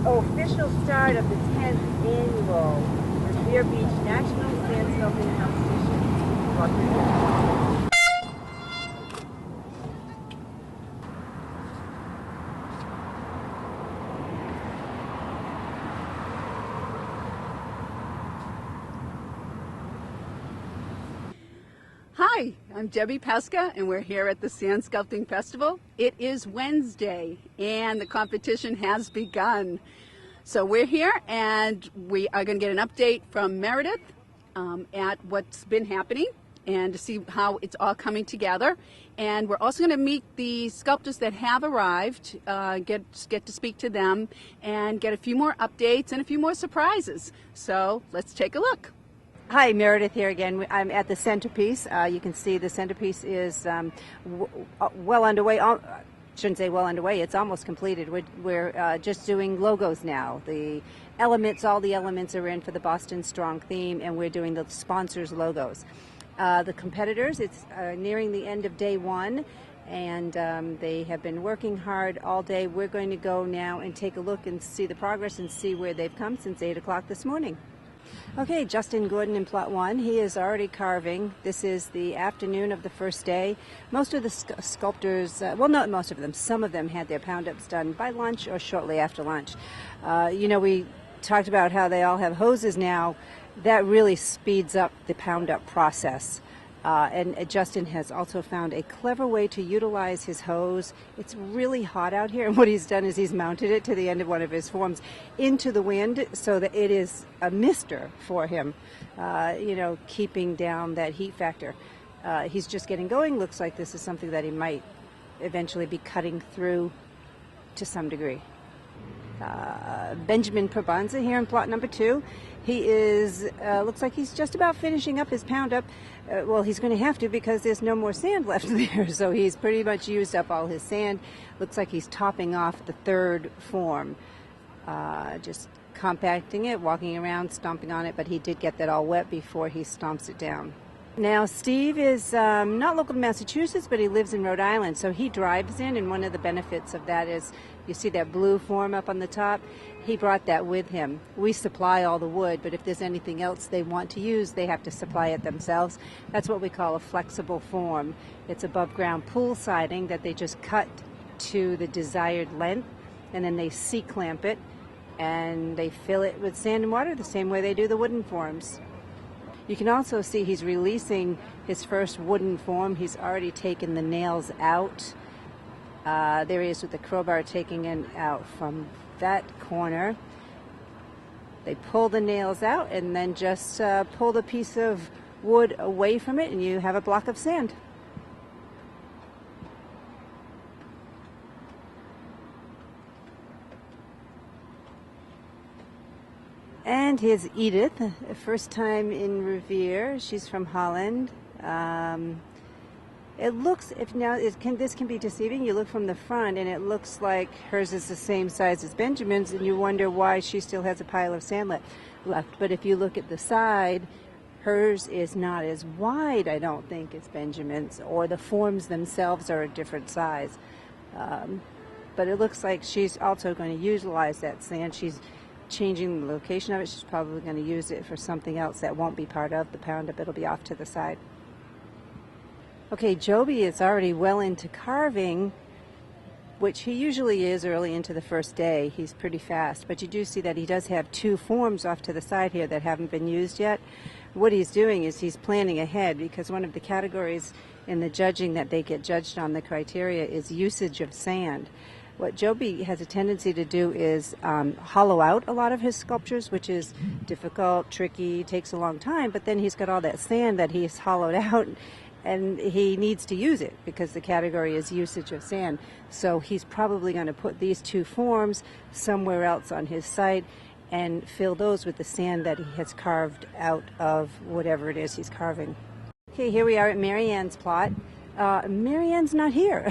the official start of the 10th annual Revere Beach National Sand Sculpting Competition. Welcome. Hi, I'm Debbie Pesca, and we're here at the Sand Sculpting Festival. It is Wednesday, and the competition has begun. So we're here, and we are going to get an update from Meredith at what's been happening and to see how it's all coming together. And we're also going to meet the sculptors that have arrived, get to speak to them, and get a few more updates and a few more surprises. So let's take a look. Hi, Meredith here again. I'm at the Centerpiece. You can see the Centerpiece is well underway. Shouldn't say well underway. It's almost completed. We're just doing logos now. The elements, all the elements are in for the Boston Strong theme, and we're doing the sponsors' logos. The competitors, it's nearing the end of day one, and they have been working hard all day. We're going to go now and take a look and see the progress and see where they've come since 8 o'clock this morning. Okay, Justin Gordon in plot 1, he is already carving. This is the afternoon of the first day. Most of the sculptors, well, not most of them, some of them had their pound-ups done by lunch or shortly after lunch. You know, we talked about how they all have hoses now. That really speeds up the pound-up process. And Justin has also found a clever way to utilize his hose. It's really hot out here, and what he's done is he's mounted it to the end of one of his forms into the wind so that it is a mister for him, you know, keeping down that heat factor. He's just getting going. Looks like this is something that he might eventually be cutting through to some degree. Benjamin Probanza here in plot number 2. He is, looks like he's just about finishing up his pound up. Well, he's going to have to because there's no more sand left there. So he's pretty much used up all his sand. Looks like he's topping off the third form. Just compacting it, walking around, stomping on it, but he did get that all wet before he stomps it down. Now, Steve is not local to Massachusetts, but he lives in Rhode Island, so he drives in, and one of the benefits of that is, you see that blue form up on the top? He brought that with him. We supply all the wood, but if there's anything else they want to use, they have to supply it themselves. That's what we call a flexible form. It's above-ground pool siding that they just cut to the desired length, and then they C-clamp it, and they fill it with sand and water the same way they do the wooden forms. You can also see he's releasing his first wooden form. He's already taken the nails out. There he is with the crowbar taking it out from that corner. They pull the nails out and then just pull the piece of wood away from it, and you have a block of sand. And here's Edith, first time in Revere. She's from Holland. It looks, this can be deceiving. You look from the front and it looks like hers is the same size as Benjamin's, and you wonder why she still has a pile of sand left. But if you look at the side, hers is not as wide, I don't think, as Benjamin's, or the forms themselves are a different size. But it looks like she's also going to utilize that sand. She's changing the location of it. She's probably going to use it for something else that won't be part of the pound up. It'll be off to the side. Okay, Jovi is already well into carving, which he usually is early into the first day. He's pretty fast, but you do see that he does have 2 forms off to the side here that haven't been used yet. What he's doing is he's planning ahead, because one of the categories in the judging that they get judged on, the criteria, is usage of sand. What Jovi has a tendency to do is hollow out a lot of his sculptures, which is difficult, tricky, takes a long time, but then he's got all that sand that he's hollowed out, and he needs to use it because the category is usage of sand. So he's probably going to put these 2 forms somewhere else on his site and fill those with the sand that he has carved out of whatever it is he's carving. Okay, here we are at Marianne's plot. Marianne's not here.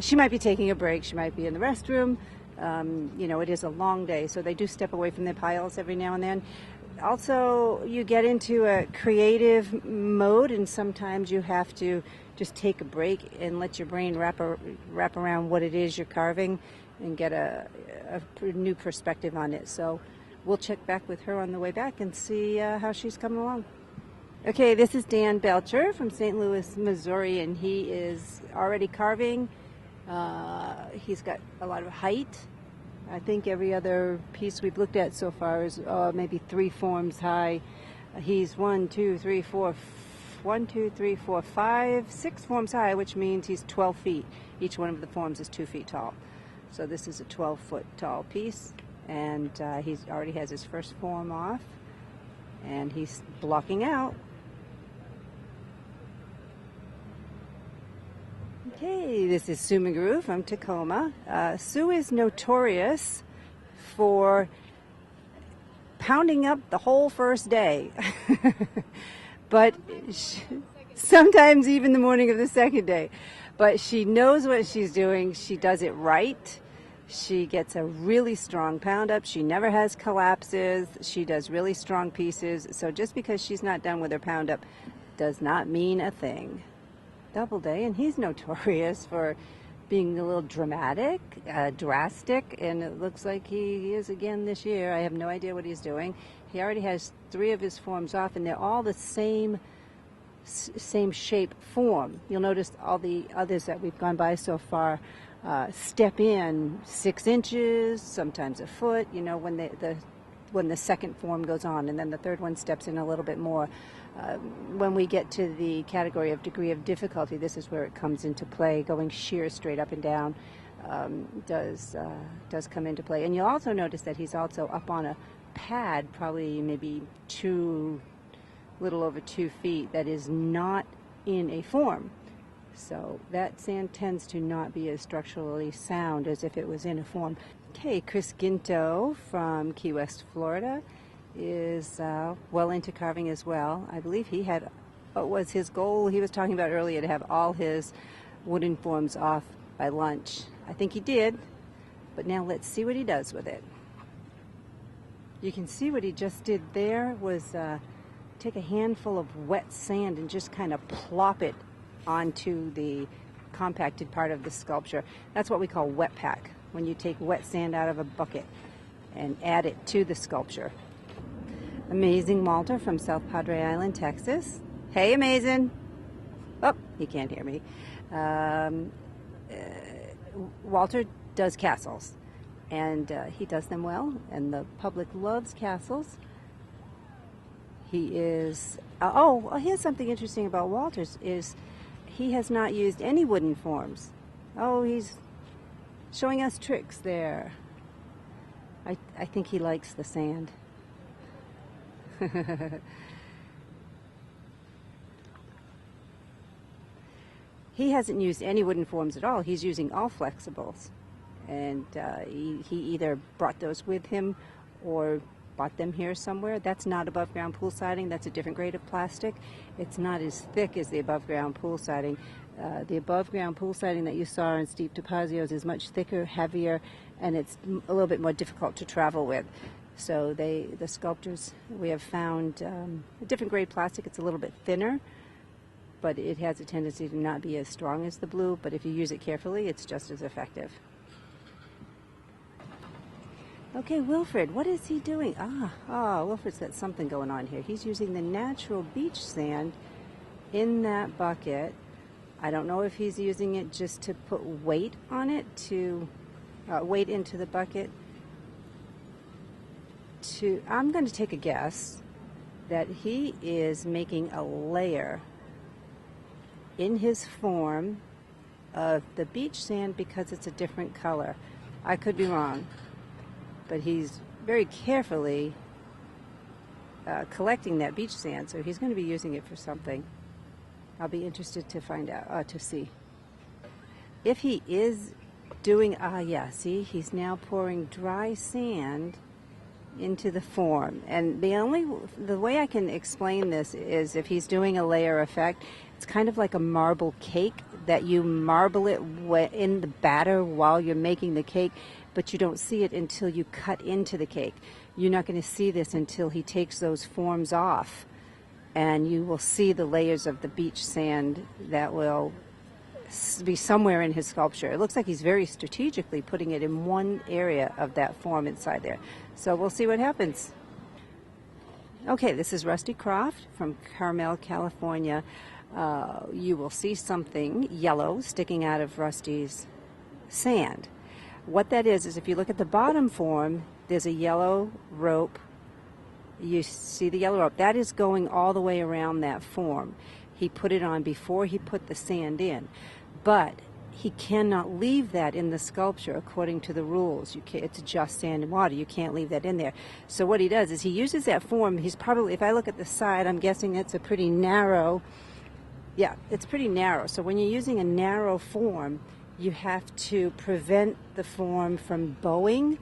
She might be taking a break. She might be in the restroom. You know, it is a long day, so they do step away from their piles every now and then. Also, you get into a creative mode, and sometimes you have to just take a break and let your brain wrap around what it is you're carving and get a new perspective on it. So we'll check back with her on the way back and see how she's coming along. Okay, this is Dan Belcher from St. Louis, Missouri, and he is already carving. He's got a lot of height. I think every other piece we've looked at so far is maybe 3 forms high. He's 1, 2, 3, 4, 5, 6 forms high, which means he's 12 feet. Each one of the forms is 2 feet tall. So this is a 12-foot tall piece, and he already has his first form off, and he's blocking out. Okay, this is Sue McGrew from Tacoma. Sue is notorious for pounding up the whole first day, but sometimes even the morning of the second day. But she knows what she's doing. She does it right. She gets a really strong pound up. She never has collapses. She does really strong pieces. So just because she's not done with her pound up does not mean a thing. Doubleday, and he's notorious for being a little dramatic, drastic, and it looks like he is again this year. I have no idea what he's doing. He already has 3 of his forms off, and they're all the same shape form. You'll notice all the others that we've gone by so far step in 6 inches, sometimes a foot, you know, when the second form goes on, and then the third one steps in a little bit more. When we get to the category of degree of difficulty, this is where it comes into play. Going sheer straight up and down does come into play. And you'll also notice that he's also up on a pad, probably maybe little over 2 feet, that is not in a form. So that sand tends to not be as structurally sound as if it was in a form. Okay, Chris Ginto from Key West, Florida, is well into carving as well. I believe he had, what was his goal he was talking about earlier, to have all his wooden forms off by lunch. I think he did, but now let's see what he does with it. You can see what he just did there was take a handful of wet sand and just kind of plop it onto the compacted part of the sculpture. That's what we call wet pack, when you take wet sand out of a bucket and add it to the sculpture. Amazing Malta from South Padre Island, Texas. Hey, Amazing. Oh, he can't hear me. Walter does castles, and he does them well, and the public loves castles. He is, here's something interesting about Walter's is he has not used any wooden forms. Oh, he's showing us tricks there. I think he likes the sand. He hasn't used any wooden forms at all. He's using all flexibles, and he either brought those with him or bought them here somewhere. That's not above ground pool siding. That's a different grade of plastic. It's not as thick as the above ground pool siding. The above ground pool siding that you saw in Steve Topazio's is much thicker, heavier, and it's a little bit more difficult to travel with. So the sculptors, we have found a different grade plastic. It's a little bit thinner, but it has a tendency to not be as strong as the blue, but if you use it carefully, it's just as effective. Okay, Wilfred, what is he doing? Wilfred's got something going on here. He's using the natural beach sand in that bucket. I don't know if he's using it just to put weight on it, to weight into the bucket. I'm going to take a guess that he is making a layer in his form of the beach sand because it's a different color. I could be wrong, but he's very carefully collecting that beach sand, so he's going to be using it for something. I'll be interested to find out, to see. If he is doing, see, he's now pouring dry sand into the form. And the way I can explain this is if he's doing a layer effect, it's kind of like a marble cake that you marble it in the batter while you're making the cake, but you don't see it until you cut into the cake. You're not going to see this until he takes those forms off. and you will see the layers of the beach sand that will be somewhere in his sculpture. It looks like he's very strategically putting it in one area of that form inside there. So we'll see what happens. Okay, this is Rusty Croft from Carmel, California. You will see something yellow sticking out of Rusty's sand. What that is if you look at the bottom form, there's a yellow rope. You see the yellow rope. That is going all the way around that form. He put it on before he put the sand in. But he cannot leave that in the sculpture according to the rules. It's just sand and water. You can't leave that in there. So what he does is he uses that form. He's probably, if I look at the side, I'm guessing it's a pretty narrow. Yeah, it's pretty narrow. So when you're using a narrow form, you have to prevent the form from bowing.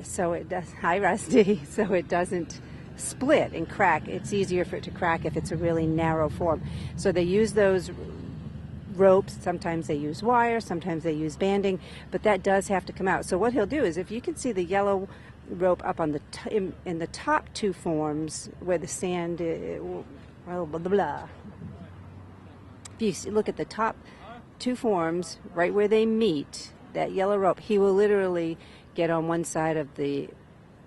So it does. Hi, Rusty. So it doesn't split and crack. It's easier for it to crack if it's a really narrow form. So they use those ropes. Sometimes they use wire, sometimes they use banding, but that does have to come out. So what he'll do is, if you can see the yellow rope up on the in the top two forms where the sand blah, blah, blah. If you look at the top two forms right where they meet, that yellow rope, he will literally get on one side of the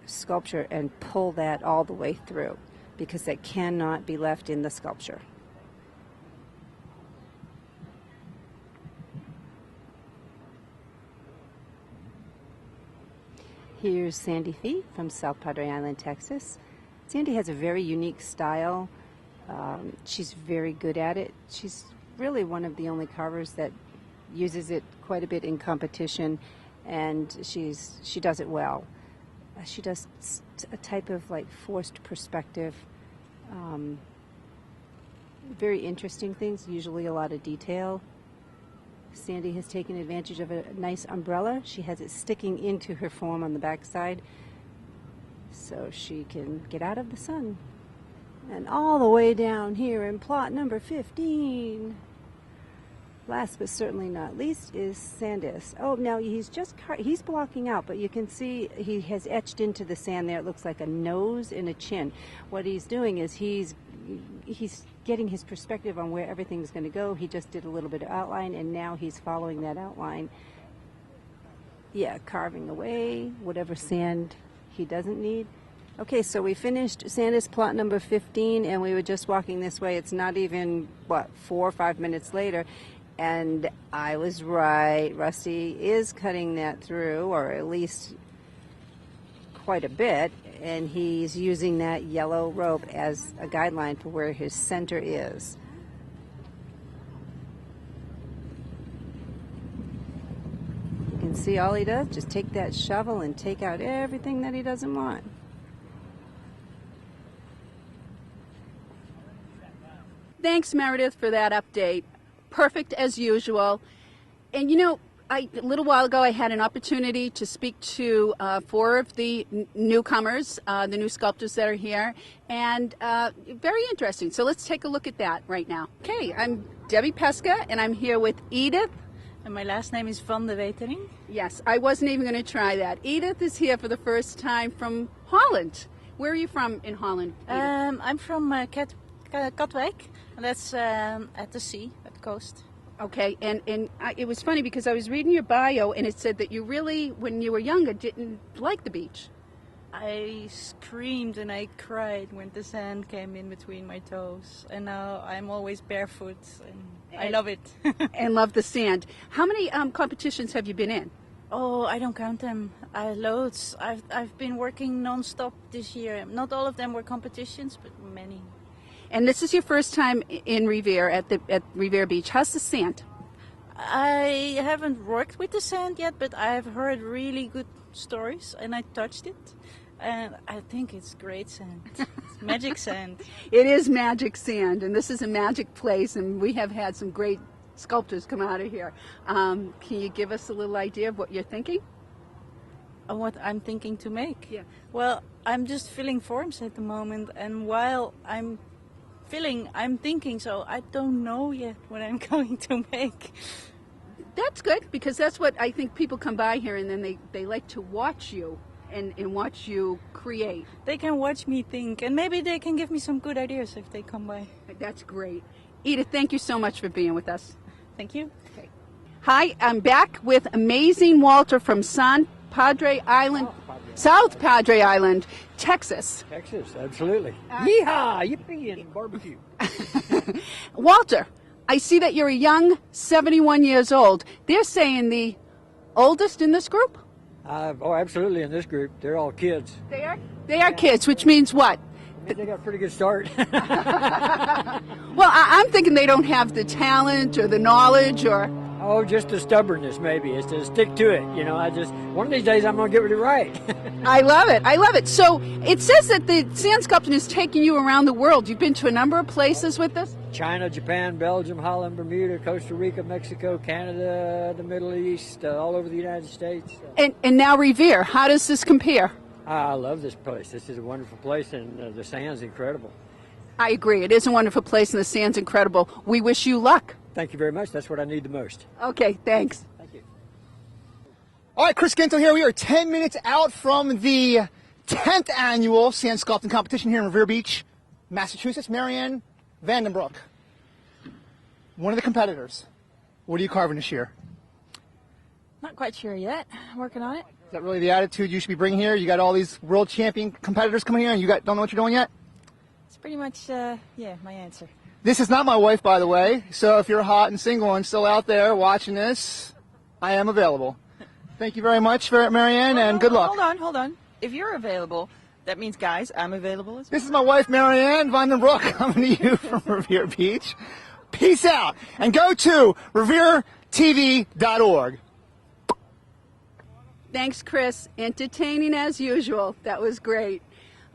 sculpture and pull that all the way through, because that cannot be left in the sculpture. Here's Sandy Fee from South Padre Island, Texas. Sandy has a very unique style. She's very good at it. She's really one of the only carvers that uses it quite a bit in competition, and she does it well. She does a type of like forced perspective, very interesting things, usually a lot of detail. Sandy has taken advantage of a nice umbrella. She has it sticking into her form on the back side so she can get out of the sun. And all the way down here in plot number 15, last but certainly not least, is Sandesh. Oh, now he's blocking out, but you can see he has etched into the sand there. It looks like a nose and a chin. What he's doing is he's getting his perspective on where everything's going to go. He just did a little bit of outline, and now he's following that outline. Yeah, carving away whatever sand he doesn't need. Okay, so we finished Sandesh plot number 15, and we were just walking this way. It's not even, 4 or 5 minutes later, and I was right. Rusty is cutting that through, or at least quite a bit, and he's using that yellow rope as a guideline for where his center is. You can see all he does, just take that shovel and take out everything that he doesn't want. Thanks, Meredith, for that update. Perfect as usual. And you know, a little while ago I had an opportunity to speak to 4 of the newcomers, the new sculptors that are here, and very interesting. So let's take a look at that right now. Okay, I'm Debbie Pesca, and I'm here with Edith. And my last name is Van de Wetering. Yes, I wasn't even going to try that. Edith is here for the first time from Holland. Where are you from in Holland, Edith? I'm from Katwijk, and that's at the sea, at the coast. Okay, and it was funny because I was reading your bio, and it said that you really, when you were younger, didn't like the beach. I screamed and I cried when the sand came in between my toes, and now I'm always barefoot, and I love it. And love the sand. How many competitions have you been in? Oh, I don't count them. Loads. I've been working non-stop this year. Not all of them were competitions, but many. And this is your first time in Revere, at Revere Beach. How's the sand? I haven't worked with the sand yet, but I've heard really good stories, and I touched it, and I think it's great sand. It's magic sand. It is magic sand, and this is a magic place, and we have had some great sculptors come out of here. Can you give us a little idea of what you're thinking? What I'm thinking to make? Yeah. Well, I'm just filling forms at the moment, and while I'm thinking, so I don't know yet what I'm going to make. That's good, because that's what I think people come by here, and then they like to watch you and watch you create. They can watch me think, and maybe they can give me some good ideas if they come by. That's great. Edith, thank you so much for being with us. Thank you. Hi, I'm back with amazing Walter from South Padre Island, Texas. Texas, absolutely. Yeehaw! Yippee and barbecue. Walter, I see that you're a young 71 years old. They're saying the oldest in this group? Oh, absolutely. In this group, they're all kids. They are? They are kids, which means what? They got a pretty good start. Well, I'm thinking they don't have the talent or the knowledge or... Oh, just the stubbornness, maybe. It's to stick to it. You know, one of these days I'm going to get it right. I love it. I love it. So it says that the sand sculpting is taking you around the world. You've been to a number of places with this? China, Japan, Belgium, Holland, Bermuda, Costa Rica, Mexico, Canada, the Middle East, all over the United States. And now Revere. How does this compare? I love this place. This is a wonderful place, and the sand's incredible. I agree. It is a wonderful place, and the sand's incredible. We wish you luck. Thank you very much. That's what I need the most. Okay, thanks. Thank you. All right, Chris Ginto here. We are 10 minutes out from the 10th annual sand sculpting competition here in Revere Beach, Massachusetts. Marianne Vandenbroek, one of the competitors. What are you carving this year? Not quite sure yet. Working on it. Is that really the attitude you should be bringing here? You got all these world champion competitors coming here and you don't know what you're doing yet? It's pretty much, yeah, my answer. This is not my wife, by the way, so if you're hot and single and still out there watching this, I am available. Thank you very much, Marianne, and good luck. Hold on. If you're available, that means, guys, I'm available as well. This is my wife, Marianne Vandenbroek, coming to you from Revere Beach. Peace out, and go to reveretv.org. Thanks, Chris. Entertaining as usual. That was great.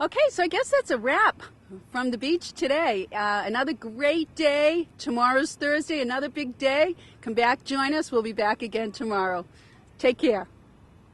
Okay, so I guess that's a wrap from the beach today. Another great day. Tomorrow's Thursday, another big day. Come back, join us. We'll be back again tomorrow. Take care.